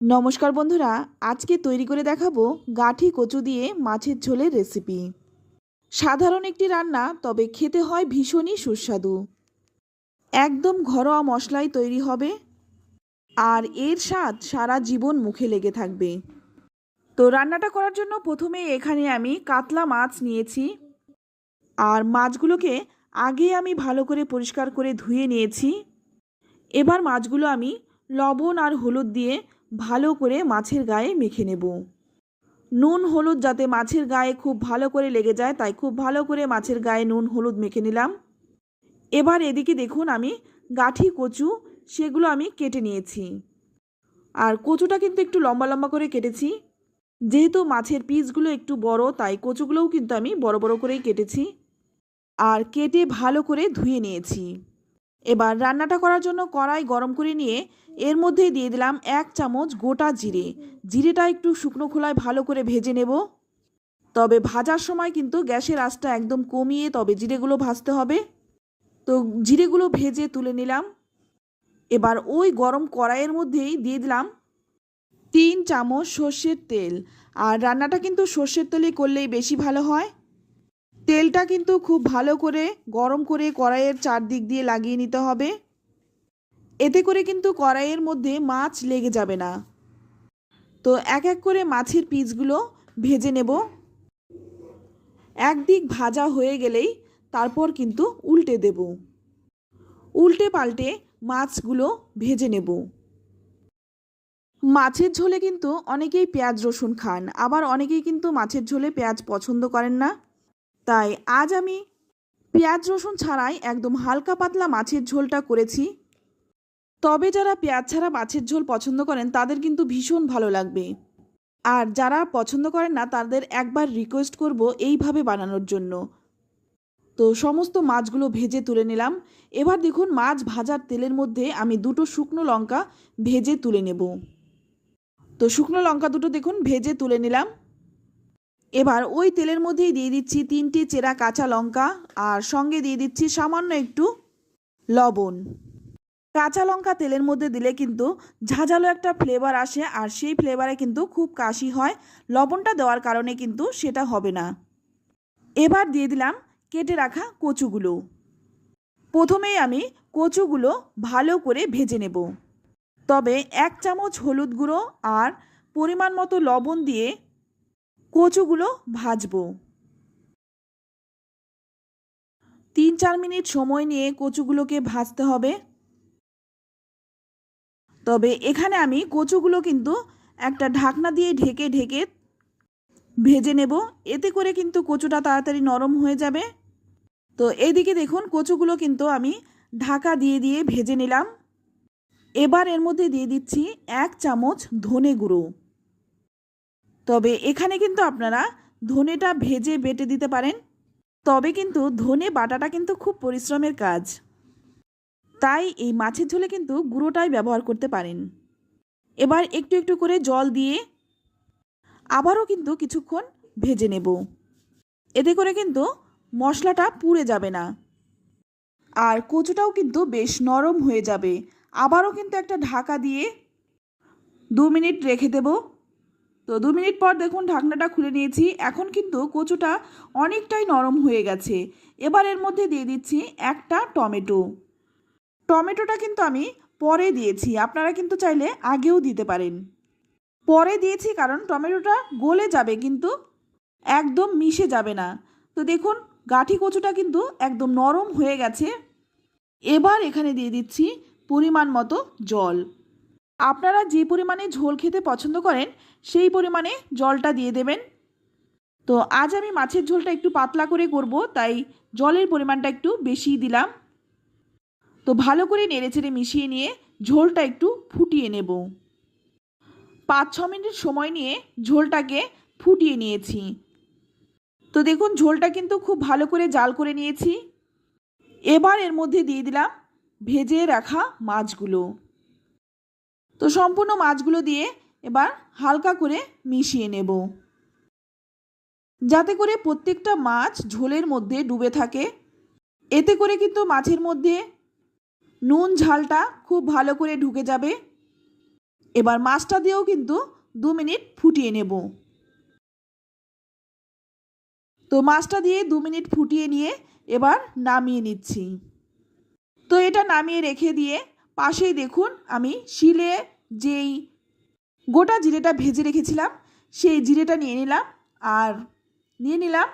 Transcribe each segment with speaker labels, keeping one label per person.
Speaker 1: নমস্কার বন্ধুরা, আজকে তৈরি করে দেখাবো গাঠি কচু দিয়ে মাছের ঝোলের রেসিপি। সাধারণ একটি রান্না, তবে খেতে হয় ভীষণই সুস্বাদু। একদম ঘরোয়া মশলায় তৈরি হবে, আর এর স্বাদ সারা জীবন মুখে লেগে থাকবে। তো রান্নাটা করার জন্য প্রথমে এখানে আমি কাতলা মাছ নিয়েছি, আর মাছগুলোকে আগে আমি ভালো করে পরিষ্কার করে ধুয়ে নিয়েছি। এবার মাছগুলো আমি লবণ আর হলুদ দিয়ে ভালো করে মাছের গায়ে মেখে নেব। নুন হলুদ যাতে মাছের গায়ে খুব ভালো করে লেগে যায়, তাই খুব ভালো করে মাছের গায়ে নুন হলুদ মেখে নিলাম। এবার এদিকে দেখুন, আমি গাঠি কচু সেগুলো আমি কেটে নিয়েছি। আর কচুটা কিন্তু একটু লম্বা লম্বা করে কেটেছি। যেহেতু মাছের পিসগুলো একটু বড়, তাই কচুগুলোও কিন্তু আমি বড় বড় করেই কেটেছি। আর কেটে ভালো করে ধুয়ে নিয়েছি। এবার রান্নাটা করার জন্য কড়াই গরম করে নিয়ে এর মধ্যে দিয়ে দিলাম 1 চামচ গোটা জিরে। জিরেটা একটু শুকনো খোলায় ভালো করে ভেজে নেব। তবে ভাজার সময় কিন্তু গ্যাসের আঁচটা একদম কমিয়ে তবে জিরেগুলো ভাজতে হবে। তো জিরেগুলো ভেজে তুলে নিলাম। এবার ওই গরম কড়াইয়ের মধ্যেই দিয়ে দিলাম 3 চামচ সর্ষের তেল। আর রান্নাটা কিন্তু সর্ষের তেলে করলেই বেশি ভালো হয়। তেলটা কিন্তু খুব ভালো করে গরম করে কড়াইয়ের চারদিক দিয়ে লাগিয়ে নিতে হবে। এতে করে কিন্তু কড়াইয়ের মধ্যে মাছ লেগে যাবে না। তো এক এক করে মাছের পিসগুলো ভেজে নেব। একদিক ভাজা হয়ে গেলেই তারপর কিন্তু উল্টে দেব। উল্টে পাল্টে মাছগুলো ভেজে নেব। মাছের ঝোলে কিন্তু অনেকেই পেঁয়াজ রসুন খান, আবার অনেকেই কিন্তু মাছের ঝোলে পেঁয়াজ পছন্দ করেন না। তাই আজ আমি পেঁয়াজ রসুন ছাড়াই একদম হালকা পাতলা মাছের ঝোলটা করেছি। তবে যারা পেঁয়াজ ছাড়া মাছের ঝোল পছন্দ করেন তাদের কিন্তু ভীষণ ভালো লাগবে। আর যারা পছন্দ করেন না তাদের একবার রিকোয়েস্ট করব এইভাবে বানানোর জন্য। তো সমস্ত মাছগুলো ভেজে তুলে নিলাম। এবার দেখুন, মাছ ভাজার তেলের মধ্যে আমি 2টো শুকনো লঙ্কা ভেজে তুলে নেব। তো শুকনো লঙ্কা দুটো দেখুন ভেজে তুলে নিলাম। এবার ওই তেলের মধ্যেই দিয়ে দিচ্ছি 3টে চেরা কাঁচা লঙ্কা, আর সঙ্গে দিয়ে দিচ্ছি সামান্য একটু লবণ। কাঁচা লঙ্কা তেলের মধ্যে দিলে কিন্তু ঝাঁঝালো একটা ফ্লেভার আসে, আর সেই ফ্লেভারে কিন্তু খুব কাশি হয়। লবণটা দেওয়ার কারণে কিন্তু সেটা হবে না। এবার দিয়ে দিলাম কেটে রাখা কচুগুলো। প্রথমেই আমি কচুগুলো ভালো করে ভেজে নেব। তবে 1 চামচ হলুদ গুঁড়ো আর পরিমাণ মতো লবণ দিয়ে কচুগুলো ভাজবো। 3-4 মিনিট সময় নিয়ে কচুগুলোকে ভাজতে হবে। তবে এখানে আমি কচুগুলো কিন্তু একটা ঢাকনা দিয়ে ঢেকে ঢেকে ভেজে নেব। এতে করে কিন্তু কচুটা তাড়াতাড়ি নরম হয়ে যাবে। তো এইদিকে দেখুন, কচুগুলো কিন্তু আমি ঢাকা দিয়ে দিয়ে ভেজে নিলাম। এবার এর মধ্যে দিয়ে দিচ্ছি 1 চামচ ধনে গুঁড়ো। তবে এখানে কিন্তু আপনারা ধনেটা ভেজে বেটে দিতে পারেন। তবে কিন্তু ধনে বাটাটা কিন্তু খুব পরিশ্রমের কাজ, তাই এই মাছের ঝোলে কিন্তু গুঁড়োটাই ব্যবহার করতে পারেন। এবার একটু একটু করে জল দিয়ে আবারও কিন্তু কিছুক্ষণ ভেজে নেব। এতে করে কিন্তু মশলাটা পুড়ে যাবে না, আর কচুটাও কিন্তু বেশ নরম হয়ে যাবে। আবারও কিন্তু একটা ঢাকা দিয়ে 2 মিনিট রেখে দেব। তো 2 মিনিট পর দেখুন ঢাকনাটা খুলে নিয়েছি। এখন কিন্তু কচুটা অনেকটাই নরম হয়ে গেছে। এবার এর মধ্যে দিয়ে দিচ্ছি একটা টমেটো। টমেটোটা কিন্তু আমি পরে দিয়েছি, আপনারা কিন্তু চাইলে আগেও দিতে পারেন। পরে দিয়েছি কারণ টমেটোটা গলে যাবে, কিন্তু একদম মিশে যাবে না। তো দেখুন, গাঠি কচুটা কিন্তু একদম নরম হয়ে গেছে। এবার এখানে দিয়ে দিচ্ছি পরিমাণ মতো জল। আপনারা যে পরিমাণে ঝোল খেতে পছন্দ করেন সেই পরিমাণে জলটা দিয়ে দেবেন। তো আজ আমি মাছের ঝোলটা একটু পাতলা করে করব, তাই জলের পরিমাণটা একটু বেশি দিলাম। তো ভালো করে নেড়েচেড়ে মিশিয়ে নিয়ে ঝোলটা একটু ফুটিয়ে নেব। 5-6 মিনিট সময় নিয়ে ঝোলটাকে ফুটিয়ে নিয়েছি। তো দেখুন, ঝোলটা কিন্তু খুব ভালো করে জাল করে নিয়েছি। এবার এর মধ্যে দিয়ে দিলাম ভেজে রাখা মাছগুলো। তো সম্পূর্ণ মাছগুলো দিয়ে এবার হালকা করে মিশিয়ে নেব, যাতে করে প্রত্যেকটা মাছ ঝোলের মধ্যে ডুবে থাকে। এতে করে কিন্তু মাছের মধ্যে নুন ঝালটা খুব ভালো করে ঢুকে যাবে। এবার মাছটা দিয়েও কিন্তু 2 মিনিট ফুটিয়ে নেব। তো মাছটা দিয়ে 2 মিনিট ফুটিয়ে নিয়ে এবার নামিয়ে নিচ্ছি। তো এটা নামিয়ে রেখে দিয়ে পাশেই দেখুন আমি শিলে যেই গোটা জিরেটা ভেজে রেখেছিলাম সেই জিরেটা নিয়ে নিলাম, আর নিয়ে নিলাম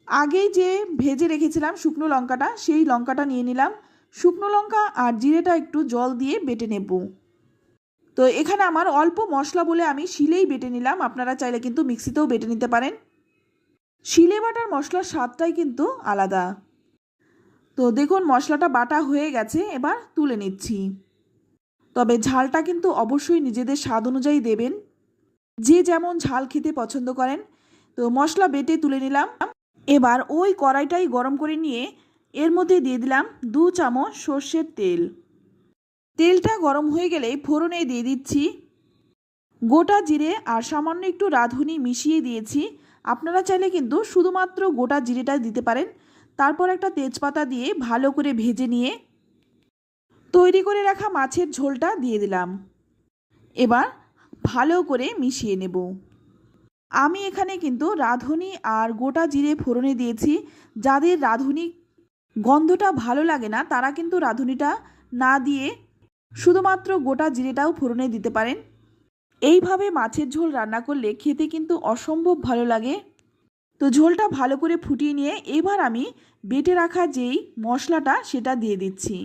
Speaker 1: আগেই যে ভেজে রেখেছিলাম শুকনো লঙ্কাটা, সেই লঙ্কাটা নিয়ে নিলাম। শুকনো লঙ্কা আর জিরেটা একটু জল দিয়ে বেটে নেব। তো এখানে আমার অল্প মশলা বলে আমি শিলেই বেটে নিলাম, আপনারা চাইলে কিন্তু মিক্সিতেও বেটে নিতে পারেন। শিলে বাটার মশলার স্বাদটাই কিন্তু আলাদা। তো দেখুন মশলাটা বাটা হয়ে গেছে, এবার তুলে নিচ্ছি। তবে ঝালটা কিন্তু অবশ্যই নিজেদের স্বাদ অনুযায়ী দেবেন, যে যেমন ঝাল খেতে পছন্দ করেন। তো মশলা বেটে তুলে নিলাম। এবার ওই কড়াইটাই গরম করে নিয়ে এর মধ্যে দিয়ে দিলাম 2 চামচ সর্ষের তেল। তেলটা গরম হয়ে গেলে ফোড়নে দিয়ে দিচ্ছি গোটা জিরে আর সামান্য একটু রাঁধুনি মিশিয়ে দিয়েছি। আপনারা চাইলে কিন্তু শুধুমাত্র গোটা জিরেটা দিতে পারেন। তারপর একটা তেজপাতা দিয়ে ভালো করে ভেজে নিয়ে তৈরি করে রাখা মাছের ঝোলটা দিয়ে দিলাম। এবার ভালো করে মিশিয়ে নেব। আমি এখানে কিন্তু রাঁধুনি আর গোটা জিরে ফোড়নে দিয়েছি। যাদের রাঁধুনি গন্ধটা ভালো লাগে না তারা কিন্তু রাঁধুনিটা না দিয়ে শুধুমাত্র গোটা জিরেটাও ফোড়নে দিতে পারেন। এইভাবে মাছের ঝোল রান্না করলে খেতে কিন্তু অসম্ভব ভালো লাগে। তো ঝোলটা ভালো করে ফুটিয়ে নিয়ে এবার আমি বেটে রাখা যেই মশলাটা সেটা দিয়ে দিচ্ছি।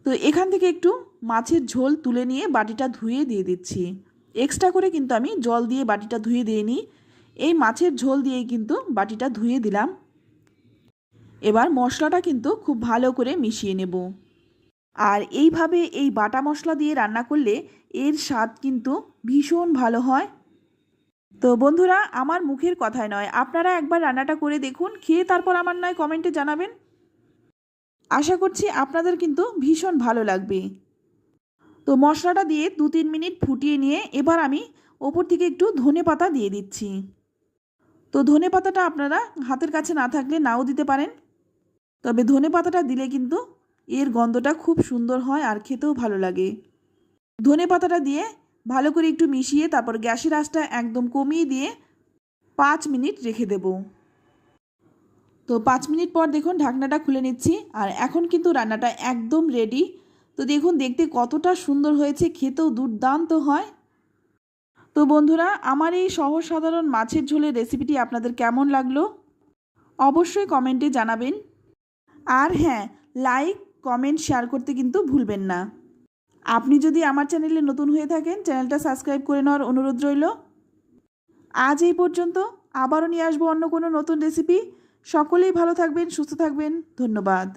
Speaker 1: তো এখান থেকে একটু মাছের ঝোল তুলে নিয়ে বাটিটা ধুয়ে দিয়ে দিচ্ছি। এক্সট্রা করে কিন্তু আমি জল দিয়ে বাটিটা ধুয়ে দিইনি, এই মাছের ঝোল দিয়েই কিন্তু বাটিটা ধুয়ে দিলাম। এবার মশলাটা কিন্তু খুব ভালো করে মিশিয়ে নেব। আর এইভাবে এই বাটা মশলা দিয়ে রান্না করলে এর স্বাদ কিন্তু ভীষণ ভালো হয়। তো বন্ধুরা, আমার মুখের কথায় নয়, আপনারা একবার রান্নাটা করে দেখুন, খেয়ে তারপর আমার নয় কমেন্টে জানাবেন। আশা করছি আপনাদের কিন্তু ভীষণ ভালো লাগবে। তো মশলাটা দিয়ে 2-3 মিনিট ফুটিয়ে নিয়ে এবার আমি ওপর থেকে একটু ধনেপাতা দিয়ে দিচ্ছি। তো ধনেপাতাটা আপনারা হাতের কাছে না থাকলে নাও দিতে পারেন, তবে ধনেপাতাটা দিলে কিন্তু এর গন্ধটা খুব সুন্দর হয় আর খেতেও ভালো লাগে। ধনেপাতাটা দিয়ে ভালো করে একটু মিশিয়ে তারপর গ্যাসের আঁচটা একদম কমিয়ে দিয়ে 5 মিনিট রেখে দেব। তো 5 মিনিট পর দেখুন ঢাকনাটা খুলে নিচ্ছি, আর এখন কিন্তু রান্নাটা একদম রেডি। তো দেখুন দেখতে কতটা সুন্দর হয়েছে, খেতেও দুর্দান্ত হয়। তো বন্ধুরা, আমার এই সহজ সাধারণ মাছের ঝোলের রেসিপিটি আপনাদের কেমন লাগলো অবশ্যই কমেন্টে জানাবেন। আর হ্যাঁ, লাইক কমেন্ট শেয়ার করতে কিন্তু ভুলবেন না। আপনি যদি আমার চ্যানেলে নতুন হয়ে থাকেন চ্যানেলটা সাবস্ক্রাইব করে নেওয়ার অনুরোধ রইল। আজ এই পর্যন্ত, আবারও নিয়ে আসবো অন্য কোনো নতুন রেসিপি। সকলেই ভালো থাকবেন, সুস্থ থাকবেন। ধন্যবাদ।